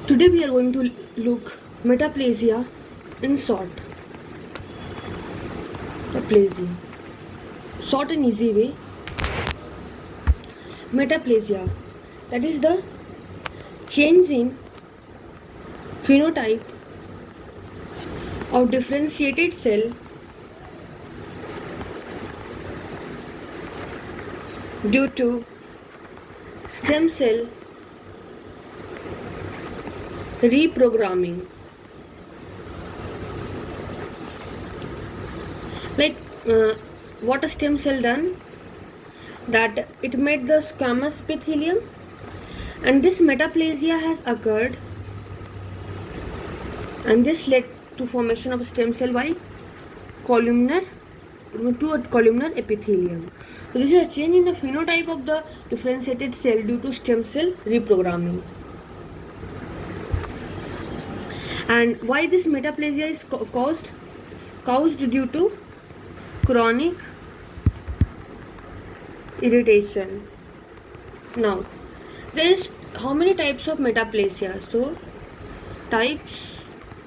Today we are going to look metaplasia in short. Metaplasia. Short and easy way. Metaplasia, that is the change in phenotype of differentiated cell due to stem cell reprogramming. Like what a stem cell done, that it made the squamous epithelium, and this metaplasia has occurred, and this led to formation of stem cell by columnar epithelium. So this is a change in the phenotype of the differentiated cell due to stem cell reprogramming. And why this metaplasia is caused due to chronic irritation. Now there is how many types of metaplasia? So types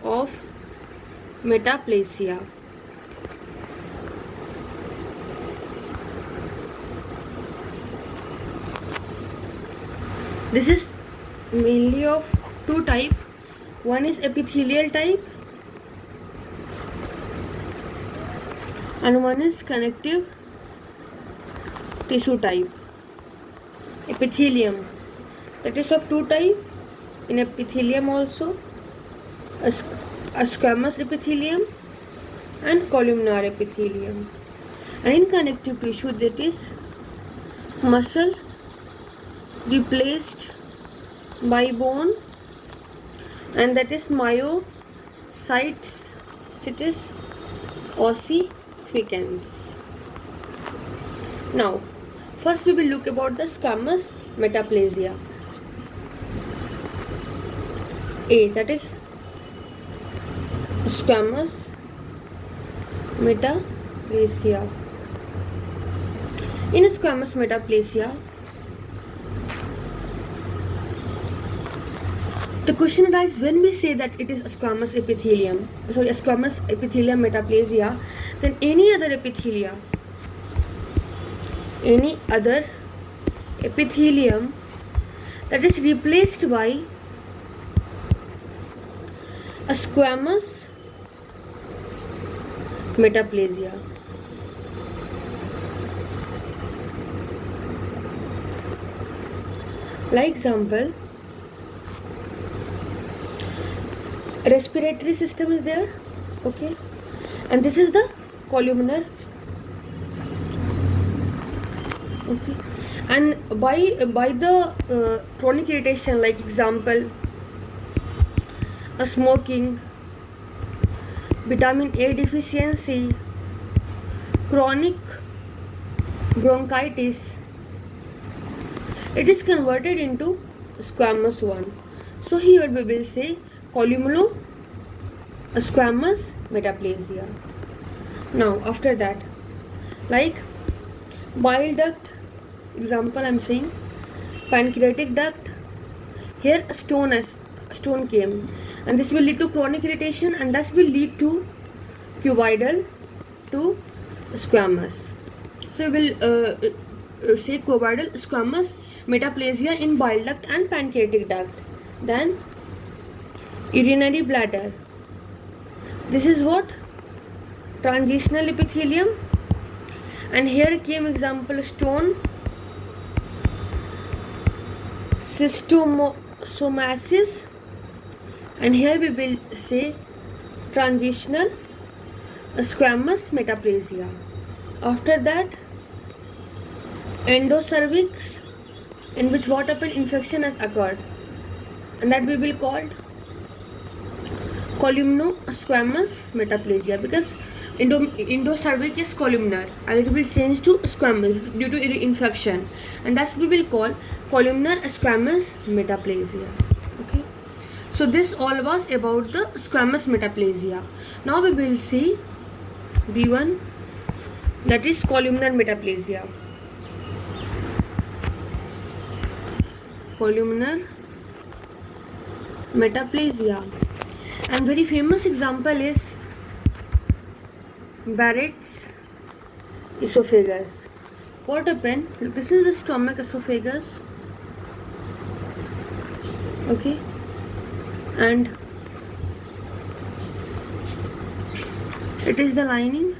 of metaplasia. This is mainly of two types. One is epithelial type and one is connective tissue type. Epithelium, that is of two types. In epithelium also a squamous epithelium and columnar epithelium, and in connective tissue, that is muscle replaced by bone, and that is myocytes ossificans. Now first we will look about the squamous metaplasia. A, that is squamous metaplasia. In squamous metaplasia, the question arises when we say that it is a squamous epithelium, a squamous epithelium metaplasia, then any other epithelium that is replaced by a squamous metaplasia. Like example, respiratory system is there, okay, and this is the columnar, okay, and by the chronic irritation, like example, a smoking, vitamin A deficiency, chronic bronchitis, it is converted into squamous one. So here we will say squamous metaplasia. Now after that, like bile duct, example I am saying, pancreatic duct, here a stone came, and this will lead to chronic irritation, and thus will lead to cuboidal to squamous. So we will say cuboidal squamous metaplasia in bile duct and pancreatic duct. Then urinary bladder, this is what transitional epithelium, and here came example stone, schistosomasis, and here we will say transitional squamous metaplasia. After that, endocervix, in which what happened, infection has occurred, and that we will call columno-squamous metaplasia, because endocervix is columnar and it will change to squamous due to infection, and thus we will call columnar squamous metaplasia. Okay, so this all was about the squamous metaplasia. Now we will see B1, that is columnar metaplasia. Columnar metaplasia. And very famous example is Barrett's esophagus. What happened? This is the stomach esophagus. Okay, and it is the lining.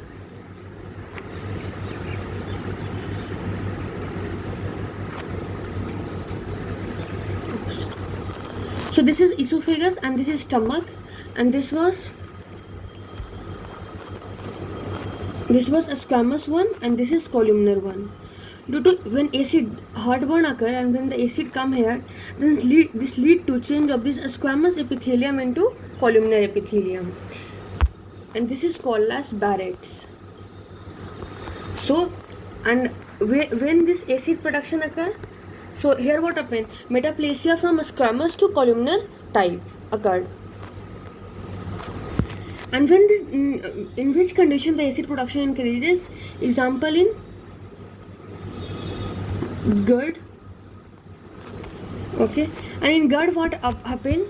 So this is esophagus and this is stomach, and this was a squamous one and this is columnar one. Due to when acid heartburn occur and when the acid come here, then this lead to change of this squamous epithelium into columnar epithelium, and this is called as Barrett's. So, and when this acid production occur, so here what happened? Metaplasia from squamous to columnar type occurred. And when this, in which condition the acid production increases? Example in GERD. Okay, and in GERD what happened?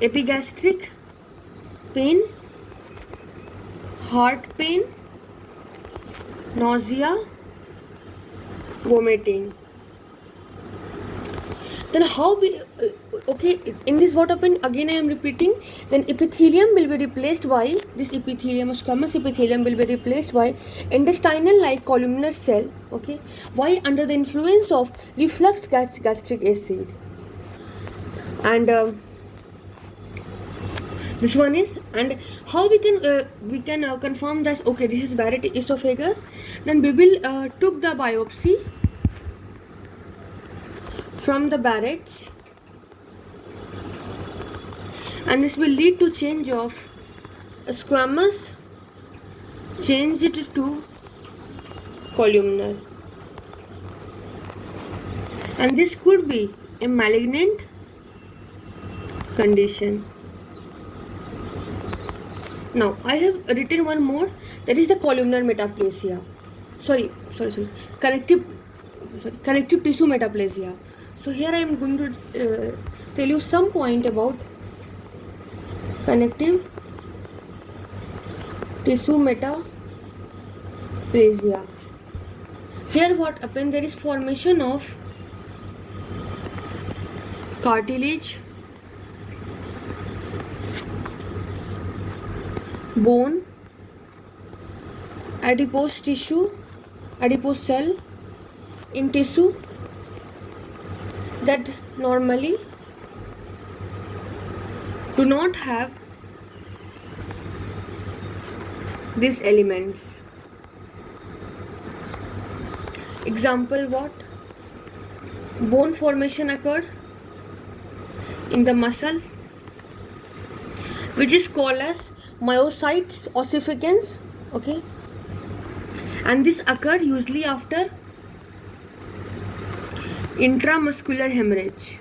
Epigastric pain, heart pain, nausea, vomiting. Then how we okay, in this what happened? Again I am repeating. Then epithelium will be replaced by this epithelium, squamous epithelium will be replaced by intestinal like columnar cell. Okay, why? Under the influence of reflux gastric acid. And this one is, and how we can confirm that okay, this is Barrett's esophagus. Then we will took the biopsy from the Barrett's, and this will lead to change of squamous, change it to columnar, and this could be a malignant condition. Now I have written one more, that is the columnar metaplasia. Connective tissue metaplasia. So here I am going to tell you some point about connective tissue metaplasia. Here what happened? There is formation of cartilage, bone, adipose tissue, adipose cell in tissue that normally do not have these elements. Example what? Bone formation occurred in the muscle, which is called as myocytes ossificans. Okay, and this occurred usually after intramuscular hemorrhage.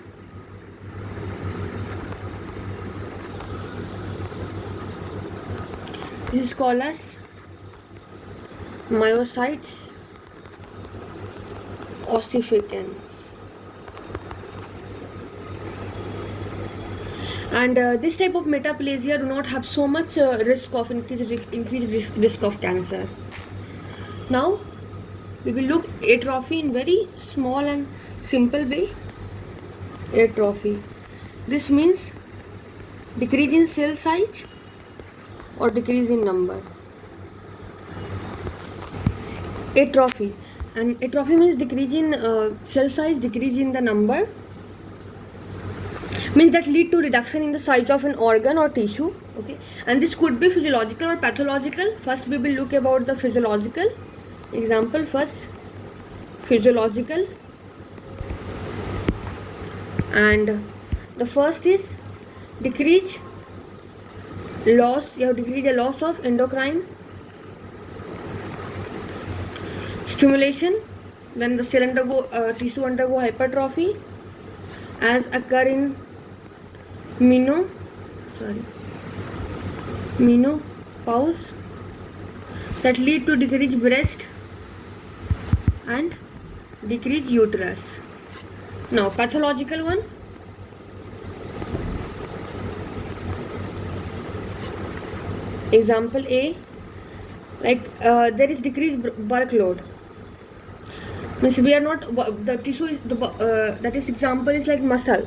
This is called as myocytes ossificans. And this type of metaplasia do not have so much risk of increased risk of cancer. Now we will look atrophy in very small and simple way. Atrophy, this means decrease in cell size or decrease in number. Atrophy, and atrophy means decrease in cell size, decrease in the number, means that lead to reduction in the size of an organ or tissue. Okay, and this could be physiological or pathological. First we will look about the physiological. Example first, physiological, and the first is decrease loss. You have decrease the loss of endocrine stimulation. Then the cell tissue undergo hypertrophy, as occur in menopause, that lead to decreased breast and decreased uterus. Now pathological one, Example A, like there is decreased workload. Means we are not, the tissue is that is example is like muscle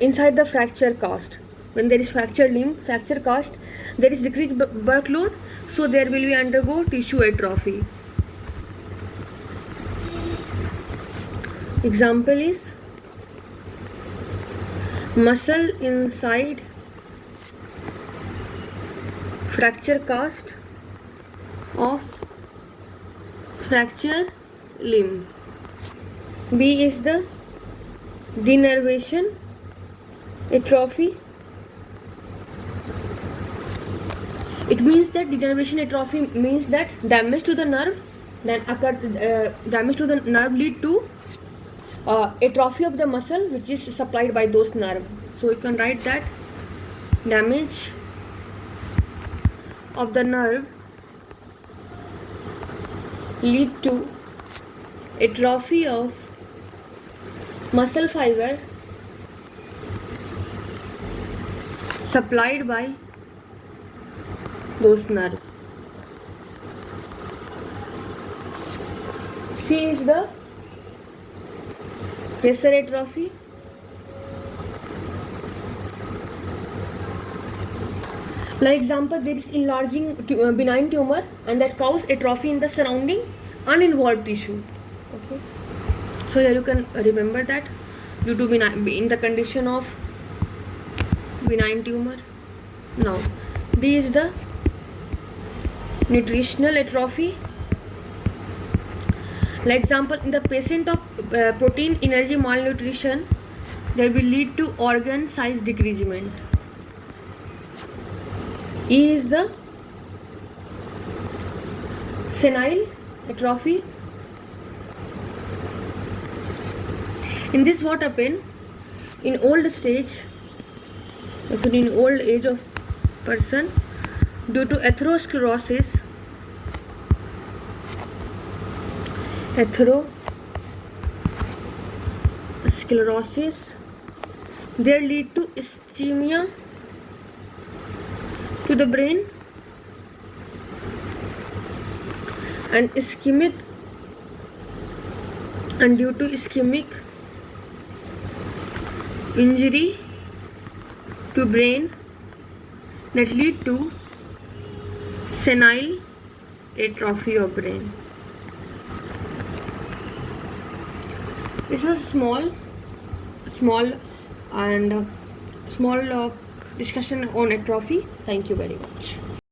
inside the fracture cast. When there is fractured limb, fracture cast, there is decreased workload, so there will be undergo tissue atrophy. Example is muscle inside fracture cast of fracture limb. B is the denervation atrophy. It means that denervation atrophy means that damage to the nerve, then damage to the nerve lead to atrophy of the muscle which is supplied by those nerve. So you can write that damage of the nerve lead to atrophy of muscle fiber supplied by those nerve. C is the pressure atrophy. Like example, there is enlarging benign tumor and that causes atrophy in the surrounding uninvolved tissue. Okay, so here you can remember that due to in the condition of benign tumor. Now D is the nutritional atrophy. Like example, in the patient of protein energy malnutrition, there will lead to organ size decreasement. E is the senile atrophy. In this what happen in old stage, in old age of person, due to atherosclerosis, there lead to ischemia to the brain and due to ischemic injury to brain that lead to senile atrophy of brain. This was small discussion on atrophy. Thank you very much.